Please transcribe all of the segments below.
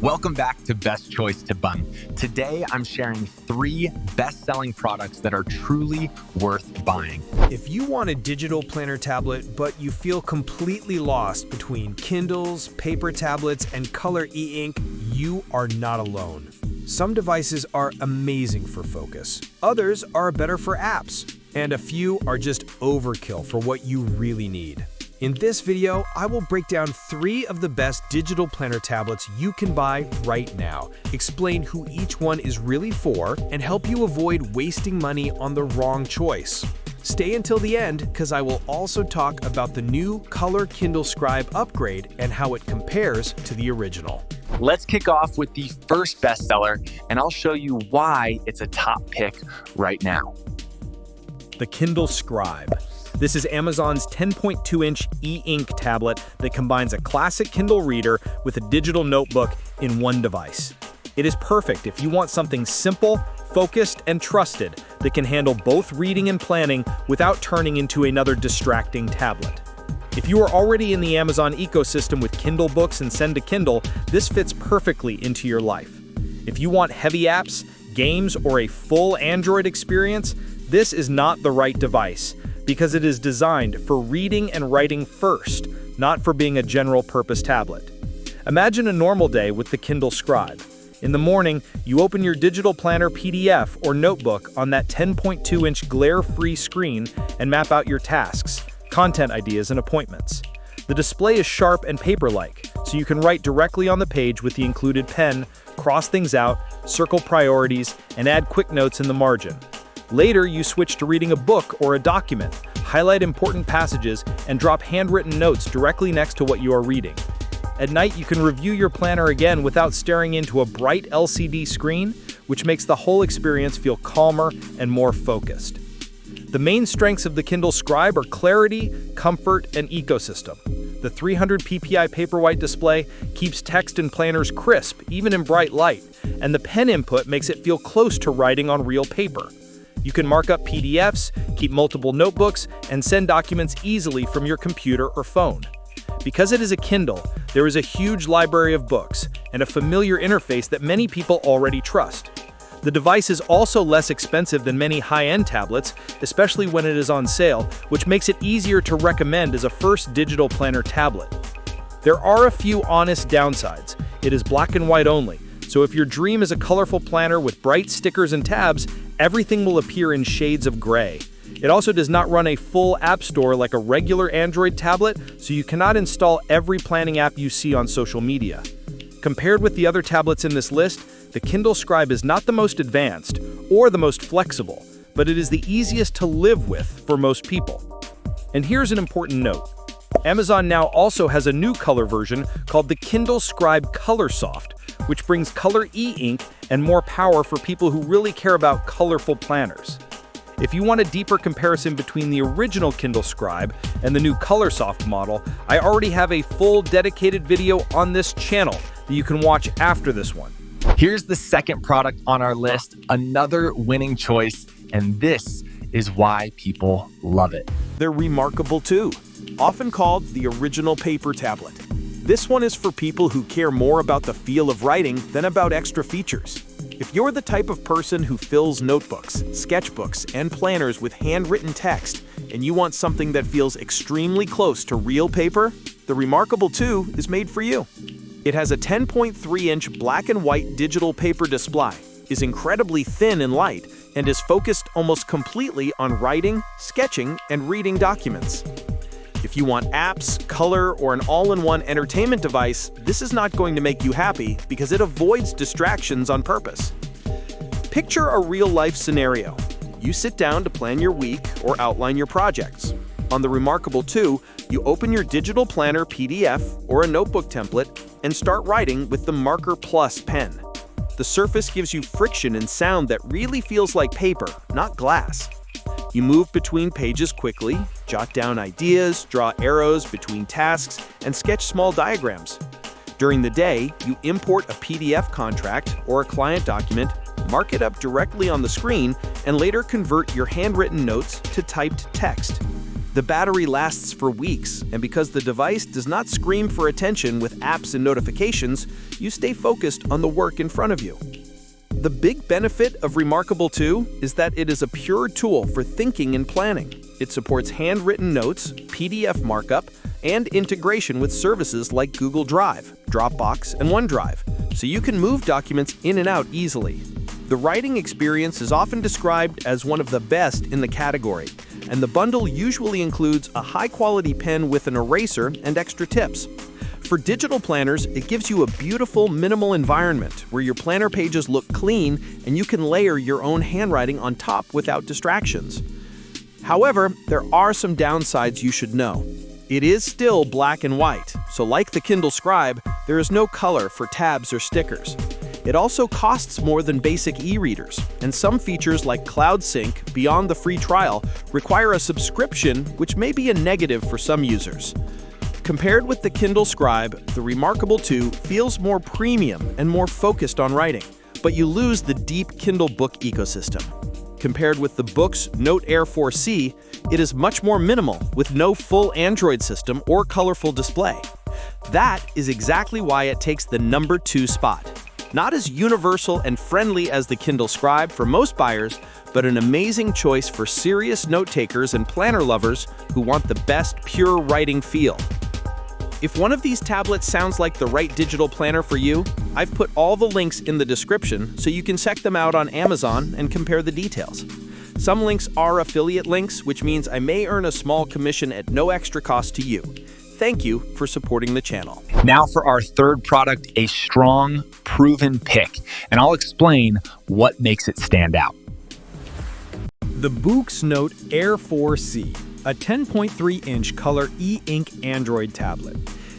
Welcome back to Best Choice to Bun. Today, I'm sharing 3 best-selling products that are truly worth buying. If you want a digital planner tablet, but you feel completely lost between Kindles, paper tablets, and color e-ink, you are not alone. Some devices are amazing for focus. Others are better for apps. And a few are just overkill for what you really need. In this video, I will break down 3 of the best digital planner tablets you can buy right now, explain who each one is really for, and help you avoid wasting money on the wrong choice. Stay until the end, because I will also talk about the new Color Kindle Scribe upgrade and how it compares to the original. Let's kick off with the first bestseller, and I'll show you why it's a top pick right now. The Kindle Scribe. This is Amazon's 10.2-inch e-ink tablet that combines a classic Kindle reader with a digital notebook in one device. It is perfect if you want something simple, focused, and trusted that can handle both reading and planning without turning into another distracting tablet. If you are already in the Amazon ecosystem with Kindle books and Send to Kindle, this fits perfectly into your life. If you want heavy apps, games, or a full Android experience, this is not the right device, because it is designed for reading and writing first, not for being a general-purpose tablet. Imagine a normal day with the Kindle Scribe. In the morning, you open your digital planner PDF or notebook on that 10.2-inch glare-free screen and map out your tasks, content ideas, and appointments. The display is sharp and paper-like, so you can write directly on the page with the included pen, cross things out, circle priorities, and add quick notes in the margin. Later, you switch to reading a book or a document, highlight important passages, and drop handwritten notes directly next to what you are reading. At night, you can review your planner again without staring into a bright LCD screen, which makes the whole experience feel calmer and more focused. The main strengths of the Kindle Scribe are clarity, comfort, and ecosystem. The 300 ppi Paperwhite display keeps text and planners crisp, even in bright light, and the pen input makes it feel close to writing on real paper. You can mark up PDFs, keep multiple notebooks, and send documents easily from your computer or phone. Because it is a Kindle, there is a huge library of books and a familiar interface that many people already trust. The device is also less expensive than many high-end tablets, especially when it is on sale, which makes it easier to recommend as a first digital planner tablet. There are a few honest downsides. It is black and white only, so if your dream is a colorful planner with bright stickers and tabs, everything will appear in shades of gray. It also does not run a full app store like a regular Android tablet, so you cannot install every planning app you see on social media. Compared with the other tablets in this list, the Kindle Scribe is not the most advanced or the most flexible, but it is the easiest to live with for most people. And here's an important note. Amazon now also has a new color version called the Kindle Scribe Colorsoft, which brings color e-ink and more power for people who really care about colorful planners. If you want a deeper comparison between the original Kindle Scribe and the new Colorsoft model, I already have a full dedicated video on this channel that you can watch after this one. Here's the second product on our list, another winning choice, and this is why people love it. The reMarkable 2, often called the original paper tablet. This one is for people who care more about the feel of writing than about extra features. If you're the type of person who fills notebooks, sketchbooks, and planners with handwritten text, and you want something that feels extremely close to real paper, the reMarkable 2 is made for you. It has a 10.3-inch black and white digital paper display, is incredibly thin and light, and is focused almost completely on writing, sketching, and reading documents. If you want apps, color, or an all-in-one entertainment device, this is not going to make you happy because it avoids distractions on purpose. Picture a real-life scenario. You sit down to plan your week or outline your projects. On the reMarkable 2, you open your digital planner PDF or a notebook template and start writing with the Marker Plus pen. The surface gives you friction and sound that really feels like paper, not glass. You move between pages quickly, jot down ideas, draw arrows between tasks, and sketch small diagrams. During the day, you import a PDF contract or a client document, mark it up directly on the screen, and later convert your handwritten notes to typed text. The battery lasts for weeks, and because the device does not scream for attention with apps and notifications, you stay focused on the work in front of you. The big benefit of reMarkable 2 is that it is a pure tool for thinking and planning. It supports handwritten notes, PDF markup, and integration with services like Google Drive, Dropbox, and OneDrive, so you can move documents in and out easily. The writing experience is often described as one of the best in the category, and the bundle usually includes a high-quality pen with an eraser and extra tips. For digital planners, it gives you a beautiful, minimal environment where your planner pages look clean and you can layer your own handwriting on top without distractions. However, there are some downsides you should know. It is still black and white, so like the Kindle Scribe, there is no color for tabs or stickers. It also costs more than basic e-readers, and some features like Cloud Sync, beyond the free trial, require a subscription, which may be a negative for some users. Compared with the Kindle Scribe, the reMarkable 2 feels more premium and more focused on writing, but you lose the deep Kindle book ecosystem. Compared with the BOOX Note Air4 C, it is much more minimal, with no full Android system or colorful display. That is exactly why it takes the number 2 spot. Not as universal and friendly as the Kindle Scribe for most buyers, but an amazing choice for serious note-takers and planner lovers who want the best pure writing feel. If one of these tablets sounds like the right digital planner for you, I've put all the links in the description so you can check them out on Amazon and compare the details. Some links are affiliate links, which means I may earn a small commission at no extra cost to you. Thank you for supporting the channel. Now for our third product, a strong, proven pick, and I'll explain what makes it stand out. The BOOX Note Air4 C, a 10.3-inch color e-ink Android tablet.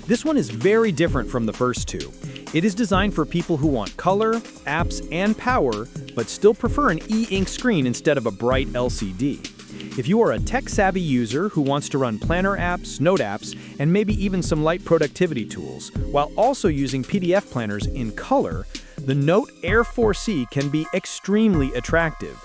This one is very different from the first two. It is designed for people who want color, apps, and power, but still prefer an e-ink screen instead of a bright LCD. If you are a tech-savvy user who wants to run planner apps, note apps, and maybe even some light productivity tools, while also using PDF planners in color, the Note Air4 C can be extremely attractive.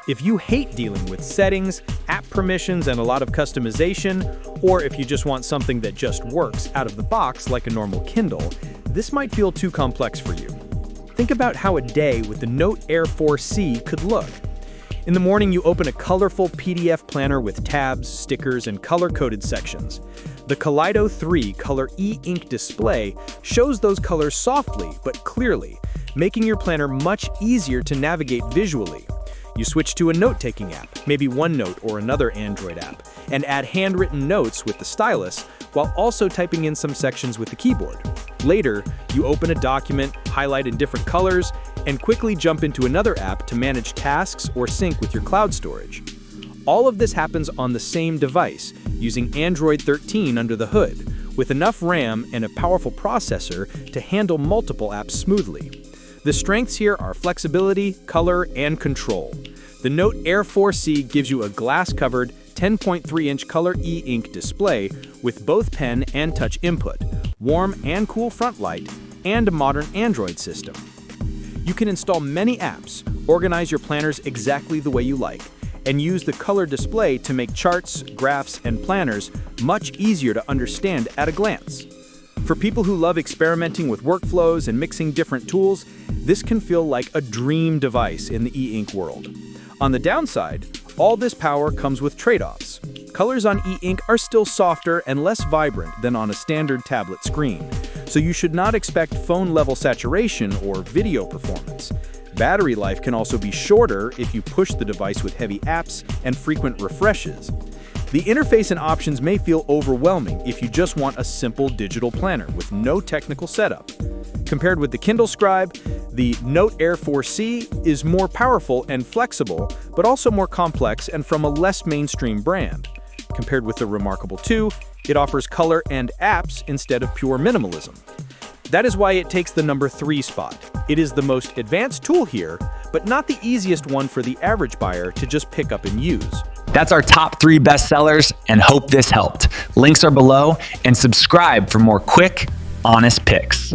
If you hate dealing with settings, app permissions, and a lot of customization, or if you just want something that just works out of the box like a normal Kindle, this might feel too complex for you. Think about how a day with the Note Air4 C could look. In the morning, you open a colorful PDF planner with tabs, stickers, and color-coded sections. The Kaleido 3 Color e-ink display shows those colors softly but clearly, making your planner much easier to navigate visually. You switch to a note-taking app, maybe OneNote or another Android app, and add handwritten notes with the stylus, while also typing in some sections with the keyboard. Later, you open a document, highlight in different colors, and quickly jump into another app to manage tasks or sync with your cloud storage. All of this happens on the same device, using Android 13 under the hood, with enough RAM and a powerful processor to handle multiple apps smoothly. The strengths here are flexibility, color, and control. The Note Air4 C gives you a glass-covered 10.3-inch color e-ink display with both pen and touch input, warm and cool front light, and a modern Android system. You can install many apps, organize your planners exactly the way you like, and use the color display to make charts, graphs, and planners much easier to understand at a glance. For people who love experimenting with workflows and mixing different tools, this can feel like a dream device in the e-ink world. On the downside, all this power comes with trade-offs. Colors on e-ink are still softer and less vibrant than on a standard tablet screen, so you should not expect phone-level saturation or video performance. Battery life can also be shorter if you push the device with heavy apps and frequent refreshes. The interface and options may feel overwhelming if you just want a simple digital planner with no technical setup. Compared with the Kindle Scribe, the Note Air4 C is more powerful and flexible, but also more complex and from a less mainstream brand. Compared with the reMarkable 2, it offers color and apps instead of pure minimalism. That is why it takes the number 3 spot. It is the most advanced tool here, but not the easiest one for the average buyer to just pick up and use. That's our top 3 bestsellers, and hope this helped. Links are below, and subscribe for more quick, honest picks.